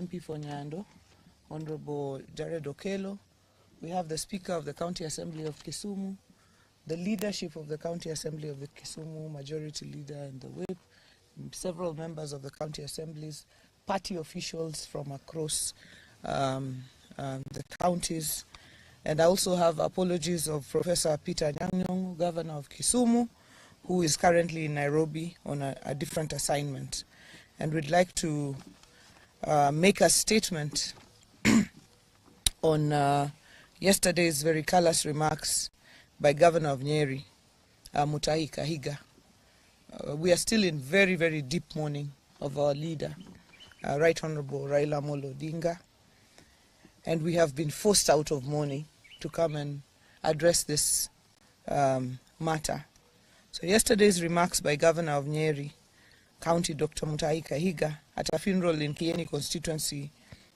MP for Nyando, Honorable Jared Okelo. We have the Speaker of the County Assembly of Kisumu, the leadership of the County Assembly of the Kisumu, Majority Leader and the Whip, several members of the County Assemblies, party officials from across the counties. And I also have apologies of Professor Peter Nyang'nyong, Governor of Kisumu, who is currently in Nairobi on a different assignment. And we'd like to make a statement on yesterday's very callous remarks by Governor of Nyeri, Mutahi Kahiga. We are still in very, very deep mourning of our leader, Right Honorable Raila Amolo Odinga, and we have been forced out of mourning to come and address this matter. So yesterday's remarks by Governor of Nyeri County, Dr. Mutahi Kahiga, at a funeral in Kieni constituency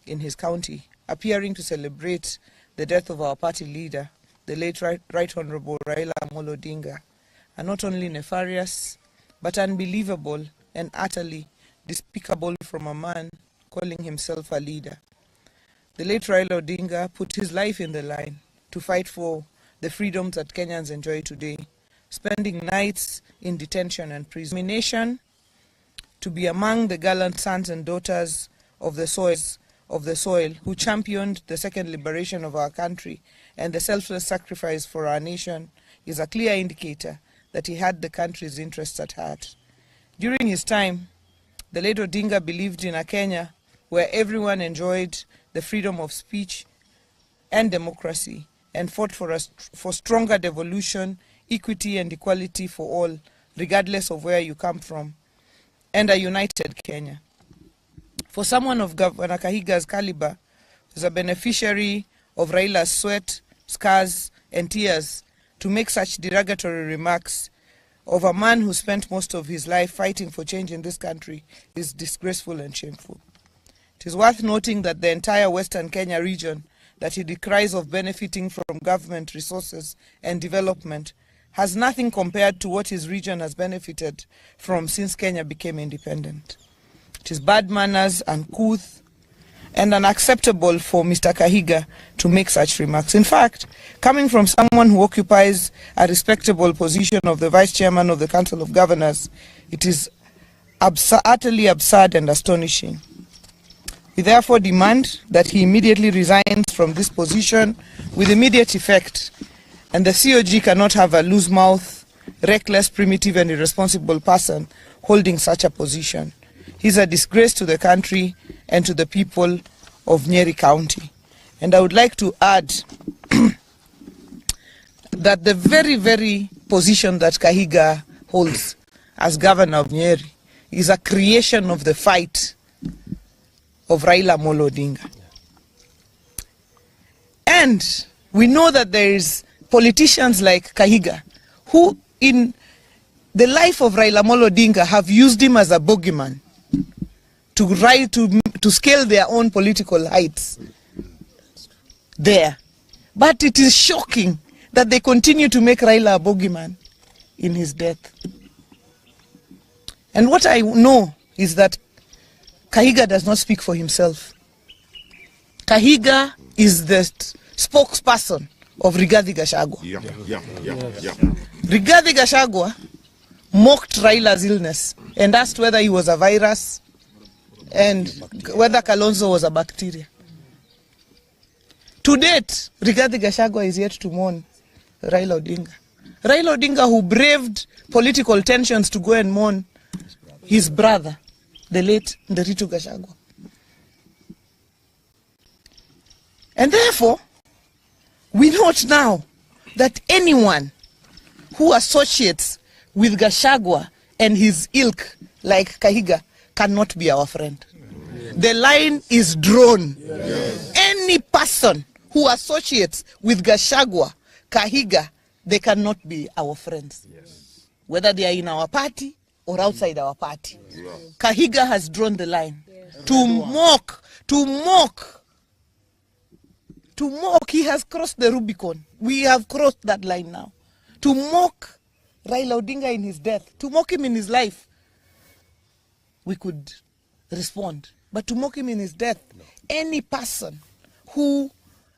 in his county, appearing to celebrate the death of our party leader, the late Right Honorable Raila Amolo Odinga, are not only nefarious, but unbelievable and utterly despicable from a man calling himself a leader. The late Raila Odinga put his life in the line to fight for the freedoms that Kenyans enjoy today, spending nights in detention and prison, to be among the gallant sons and daughters of the soil who championed the second liberation of our country and the selfless sacrifice for our nation is a clear indicator that he had the country's interests at heart. During his time, the late Odinga believed in a Kenya where everyone enjoyed the freedom of speech and democracy and fought for stronger devolution, equity and equality for all, regardless of where you come from, and a united Kenya. For someone of Governor Kahiga's caliber, who is a beneficiary of Raila's sweat, scars and tears, to make such derogatory remarks of a man who spent most of his life fighting for change in this country is disgraceful and shameful. It is worth noting that the entire Western Kenya region that he decries of benefiting from government resources and development has nothing compared to what his region has benefited from since Kenya became independent. It is bad manners, uncouth, and unacceptable for Mr. Kahiga to make such remarks. In fact, coming from someone who occupies a respectable position of the Vice Chairman of the Council of Governors, it is utterly absurd and astonishing. We therefore demand that he immediately resigns from this position with immediate effect, and the COG cannot have a loose mouth, reckless, primitive and irresponsible person holding such a position. He's a disgrace to the country and to the people of Nyeri County. And I would like to add that the very, very position that Kahiga holds as governor of Nyeri is a creation of the fight of Raila Amolo Odinga. And we know that there is politicians like Kahiga who in the life of Raila Amolo Odinga have used him as a bogeyman to scale their own political heights there. But it is shocking that they continue to make Raila a bogeyman in his death. And what I know is that Kahiga does not speak for himself. Kahiga is the spokesperson of Rigathi Gachagua. Rigathi Gachagua mocked Raila's illness and asked whether he was a virus and whether Kalonzo was a bacteria. To date, Rigathi Gachagua is yet to mourn Raila Odinga. Raila Odinga, who braved political tensions to go and mourn his brother, the late Nderitu Gachagua. And therefore, we note now that anyone who associates with Gachagua and his ilk like Kahiga cannot be our friend. The line is drawn. Any person who associates with Gachagua, Kahiga, they cannot be our friends. Whether they are in our party or outside our party. Kahiga has drawn the line. To mock, he has crossed the Rubicon. We have crossed that line now. To mock Raila Odinga in his death, to mock him in his life, we could respond. but to mock him in his death. No. Any person who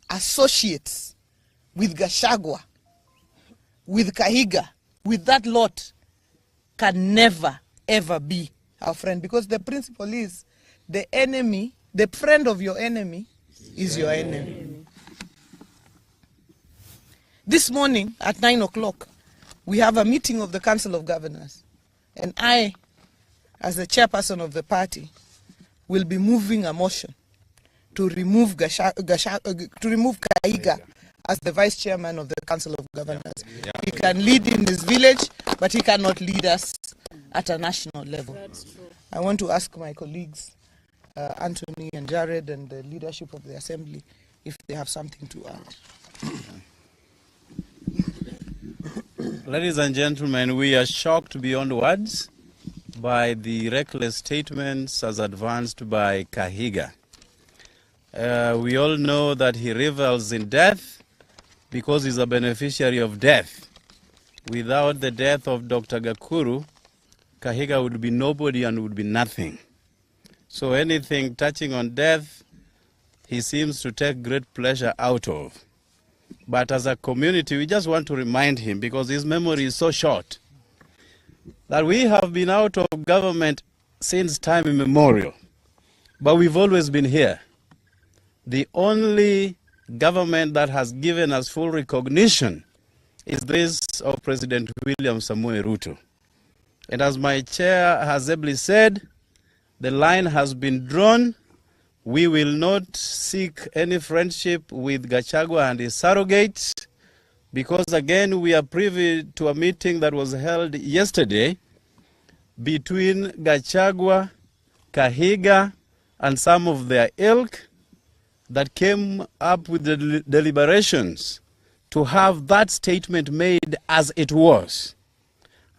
associates with Gachagua, with Kahiga, with that lot, can never, ever be our friend. Because the principle is, the enemy, the friend of your enemy is your enemy. This morning at 9 o'clock, we have a meeting of the Council of Governors. And I, as the chairperson of the party, will be moving a motion to remove Kahiga as the vice chairman of the Council of Governors. Yeah. He can lead in his village, but he cannot lead us at a national level. That's true. I want to ask my colleagues, Anthony and Jared, and the leadership of the Assembly, if they have something to add. Ladies and gentlemen, we are shocked beyond words by the reckless statements as advanced by Kahiga. We all know that he revels in death because he's a beneficiary of death. Without the death of Dr. Gakuru, Kahiga would be nobody and would be nothing. So anything touching on death, he seems to take great pleasure out of. But as a community, we just want to remind him, because his memory is so short, that we have been out of government since time immemorial, but we've always been here. The only government that has given us full recognition is this of President William Samoei Ruto. And as my chair has ably said, the line has been drawn. We will not seek any friendship with Gachagua and his surrogates, because again we are privy to a meeting that was held yesterday between Gachagua, Kahiga, and some of their ilk that came up with the deliberations to have that statement made as it was.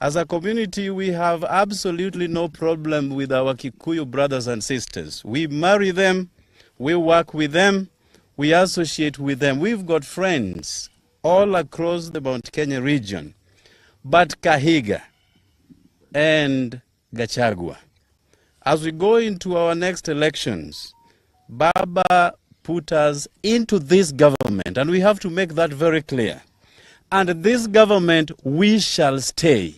As a community, we have absolutely no problem with our Kikuyu brothers and sisters. We marry them, we work with them, we associate with them. We've got friends all across the Mount Kenya region. But Kahiga and Gachagua, as we go into our next elections, Baba put us into this government, and we have to make that very clear. And this government, we shall stay.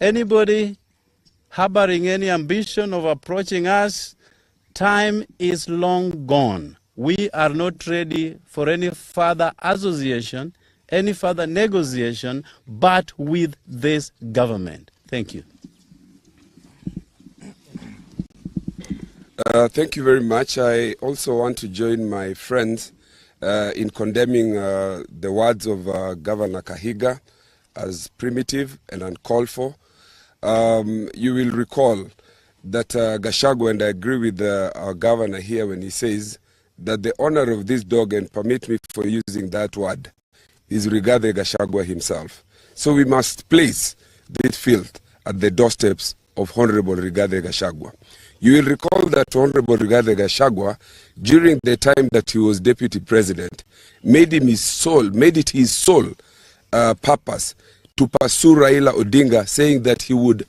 Anybody harboring any ambition of approaching us, time is long gone. We are not ready for any further association, any further negotiation, but with this government. Thank you. Thank you very much. I also want to join my friends in condemning the words of Governor Kahiga as primitive and uncalled for. You will recall that Gachagua, and I agree with our governor here when he says that the owner of this dog, and permit me for using that word, is Rigathi Gachagua himself. So we must place this filth at the doorsteps of Honorable Rigathi Gachagua. You will recall that Honorable Rigathi Gachagua, during the time that he was deputy president, made it his sole purpose to pursue Raila Odinga, saying that he would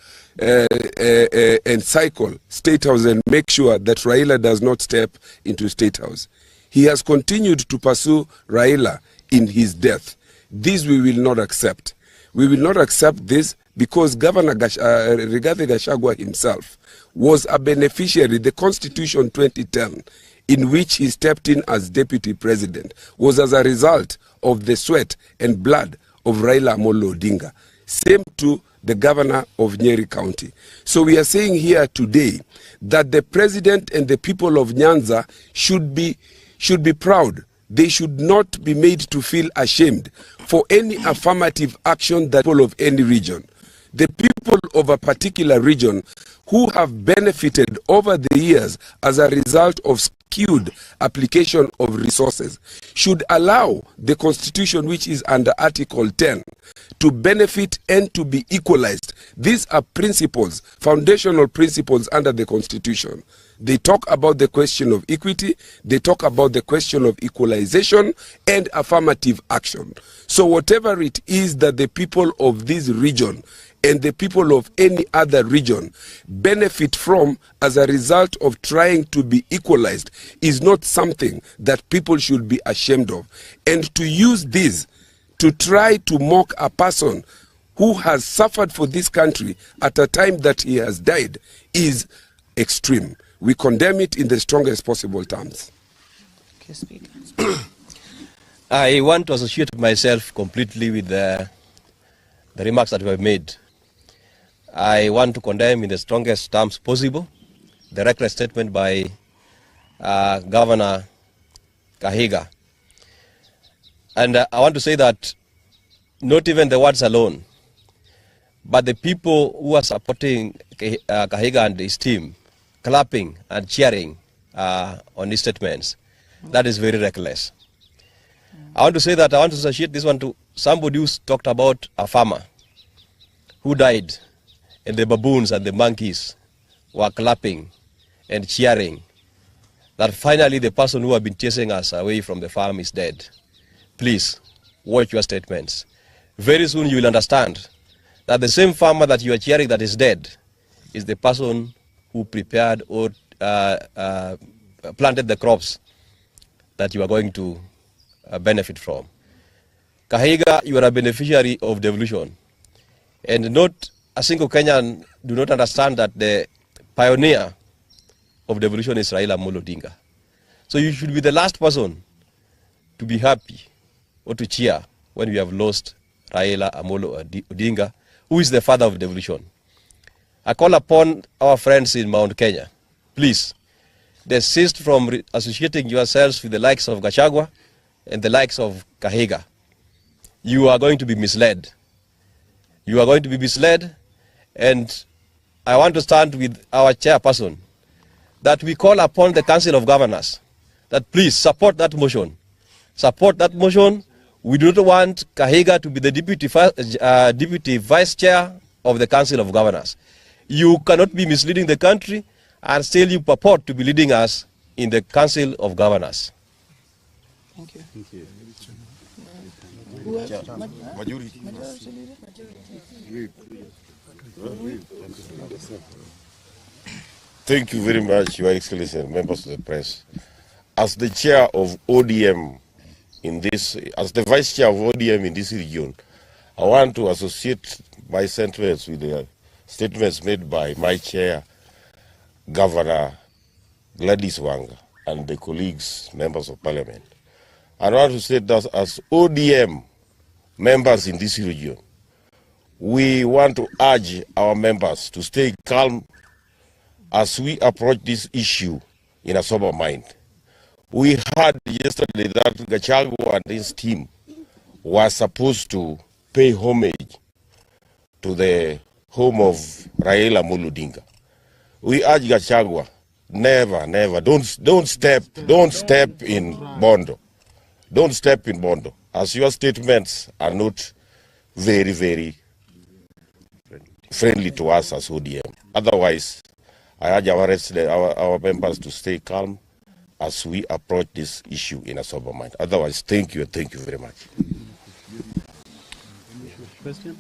encircle State House and make sure that Raila does not step into State House. He has continued to pursue Raila in his death. This we will not accept. We will not accept this because Governor Rigathi Gachagua himself was a beneficiary. The Constitution 2010, in which he stepped in as deputy president, was as a result of the sweat and blood of Raila Amolo Odinga. Same to the governor of Nyeri County. So we are saying here today that the president and the people of Nyanza should be proud. They should not be made to feel ashamed for any affirmative action that people of any region. The people of a particular region who have benefited over the years as a result of skewed application of resources should allow the Constitution, which is under Article 10, to benefit and to be equalized. These are principles, foundational principles under the Constitution. They talk about the question of equity, they talk about the question of equalization and affirmative action. So whatever it is that the people of this region and the people of any other region benefit from as a result of trying to be equalized is not something that people should be ashamed of. And to use this to try to mock a person who has suffered for this country at a time that he has died is extreme. We condemn it in the strongest possible terms. Okay, Speaker. I want to associate myself completely with the remarks that were made. I want to condemn in the strongest terms possible the reckless statement by Governor Kahiga. And I want to say that not even the words alone, but the people who are supporting Kahiga and his team, clapping and cheering on his statements, that is very reckless. I want to say that I want to associate this one to somebody who talked about a farmer who died, and the baboons and the monkeys were clapping and cheering that finally the person who had been chasing us away from the farm is dead. Please, watch your statements. Very soon you will understand that the same farmer that you are cheering that is dead is the person who prepared or planted the crops that you are going to benefit from. Kahiga, you are a beneficiary of devolution. And not a single Kenyan do not understand that the pioneer of devolution is Raila Amolo Odinga. So you should be the last person to be happy or to cheer when you have lost Raila Amolo Odinga, who is the father of devolution. I call upon our friends in Mount Kenya, please, desist from associating yourselves with the likes of Gachagua and the likes of Kahiga. You are going to be misled. You are going to be misled, and I want to stand with our chairperson that we call upon the Council of Governors that please support that motion. Support that motion. We do not want Kahiga to be the deputy vice chair of the Council of Governors. You cannot be misleading the country and still you purport to be leading us in the Council of Governors. Thank you. Thank you. Majority leader? Thank you very much, Your Excellency and members of the press. As the chair of ODM as the vice chair of ODM in this region, I want to associate my sentiments with the statements made by my chair, Governor Gladys Wanga, and the colleagues, members of parliament. I want to say that as ODM members in this region, we want to urge our members to stay calm as we approach this issue in a sober mind. We heard yesterday that Gachagua and his team were supposed to pay homage to the home of Raila Amolo Odinga. We urge Gachagua, never, don't step in Bondo. Don't step in Bondo, as your statements are not very, very friendly to us as ODM. Otherwise, I urge our members to stay calm as we approach this issue in a sober mind. Otherwise, thank you very much. Question?